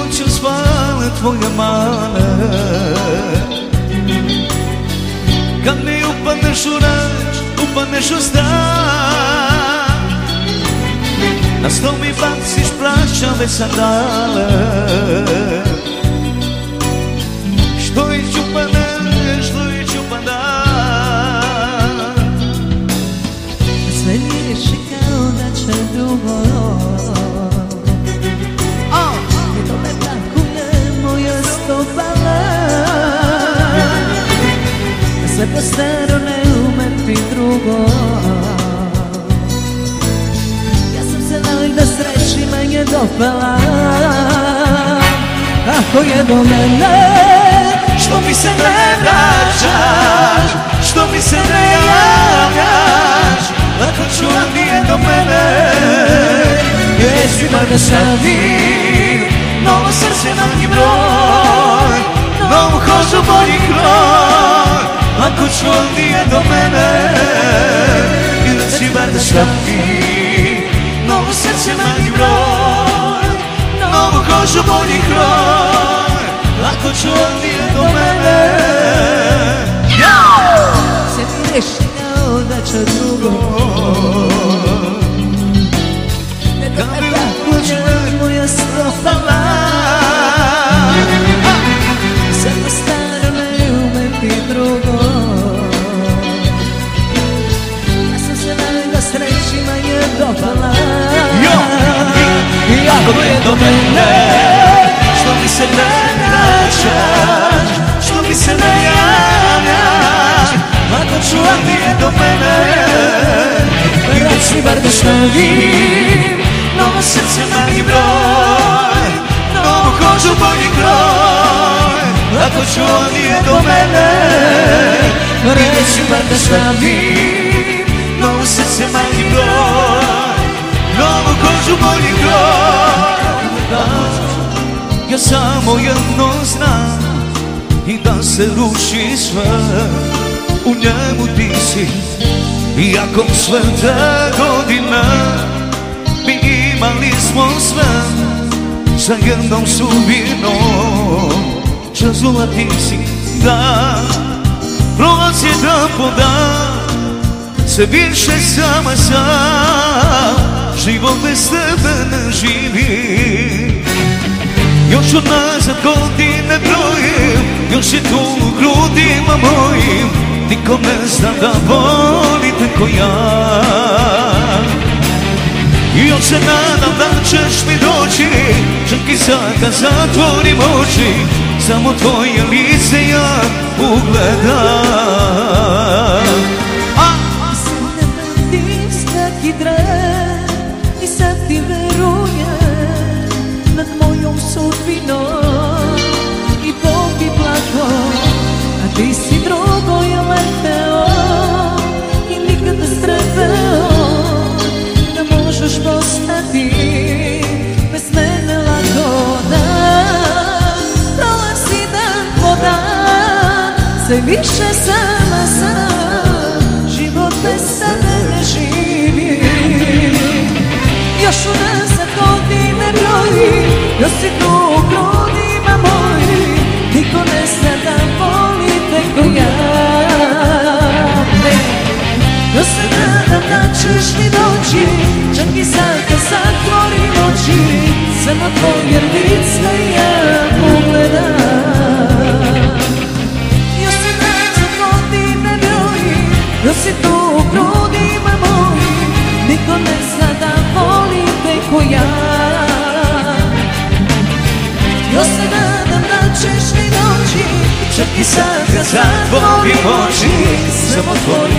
noć osvala tvoja mala. Kad mi upadneš u rač, upadneš u stan, na stol mi baciš prašave sandale. Što i čupadan, što i čupadan, sve miriši kao da će dugo. Jedno me plakuje moja stopala, sve po staro ne umem ti drugo. Ja sam se valjda sreći manje dopala. Kako je do mene, što mi se ne vraćaš, što mi se ne javljaš, lako čuvam nije do mene. Jesi bar da stavim novo srce, manji broj, novu kožu, bolji kroj, lako čuvam nije do mene. Jesi bar da stavim novo srce, manji broj, novu kožu, bolji kroj, lako čuvam nije do mene. se mi reši kao da će drugo. Nego me plakuje moja stopala, sve po staro ne umem ti drugo. Ja sam se valjda sreći manje dopala. I ako je do mene, što mi se ne vraćaš, što mi se ne javljaš, lako čuvam nije do mene. Reci bar da stavim novo srce, manji broj, novu kožu, bolji kroj, lako čuvam nije do mene. Reci bar da stavim novo srce, manji broj, novu kožu, bolji kroj. Ja samo jedno znam, i da se ruši sve, u njemu ti si. Iako sve te godine mi imali smo sve, sa jednom sudbinom čazula ti si. Da, prolazi dan po dan, sve više sama sam, život bez tebe ne živi. Još od nazad godine brojim, još je tu u grudima mojim, niko ne zna da voli tako ja. I još se nadam da ćeš mi doći, čak i sad kad zatvorim oči, samo tvoje lice ja ugledam. I sad ne vratim svaki tren, i sad ti verujem nad mojom sudbinom. I Bog bi plako, a ti si drugo je leteo i nikad ne strepeo da možeš postati bez mene lako. Dan prolazi dan po dan, sve više sama sam, život bez sebe ne živi. Još u nazad godine broji, još si tu u grudima moji, niko ne zna da voli tako ja. Još se nadam da ćeš mi doći, čak i sad kad zatvorim oči, samo tvoje lice ja ugledam. Još se nazad godine broji, još si tu u grudima moji, niko ne zna da voli tako ja. Još se nadam da ćeš mi doći, čak i sad kad zatvorim oči, samo tvoje